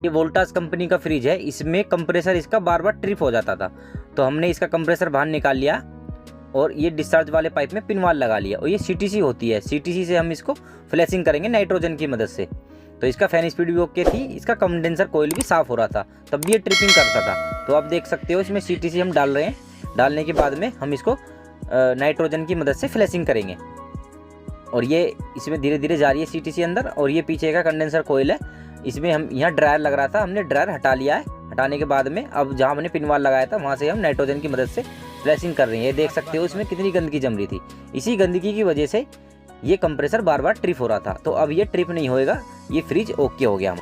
ये वोल्टास कंपनी का फ्रिज है, इसमें कंप्रेसर इसका बार बार ट्रिप हो जाता था, तो हमने इसका कंप्रेसर बाहर निकाल लिया और ये डिस्चार्ज वाले पाइप में पिनवाल लगा लिया। और ये सीटीसी होती है, सीटीसी से हम इसको फ्लैशिंग करेंगे नाइट्रोजन की मदद से। तो इसका फैन स्पीड भी ओके थी, इसका कंडेंसर कोयल भी साफ़ हो रहा था, तब भी ये ट्रिपिंग करता था। तो आप देख सकते हो इसमें सीटीसी हम डाल रहे हैं, डालने के बाद में हम इसको नाइट्रोजन की मदद से फ्लैशिंग करेंगे। और ये इसमें धीरे धीरे जा रही है सीटीसी अंदर। और ये पीछे का कंडेंसर कोयल है, इसमें हम यहाँ ड्रायर लग रहा था, हमने ड्रायर हटा लिया है। हटाने के बाद में अब जहाँ हमने पिनवाल लगाया था वहाँ से हम नाइट्रोजन की मदद से फ्लैशिंग कर रहे हैं। ये देख सकते हो इसमें कितनी गंदगी जम रही थी, इसी गंदगी की वजह से ये कंप्रेसर बार बार ट्रिप हो रहा था। तो अब ये ट्रिप नहीं होएगा, ये फ्रिज ओके हो गया।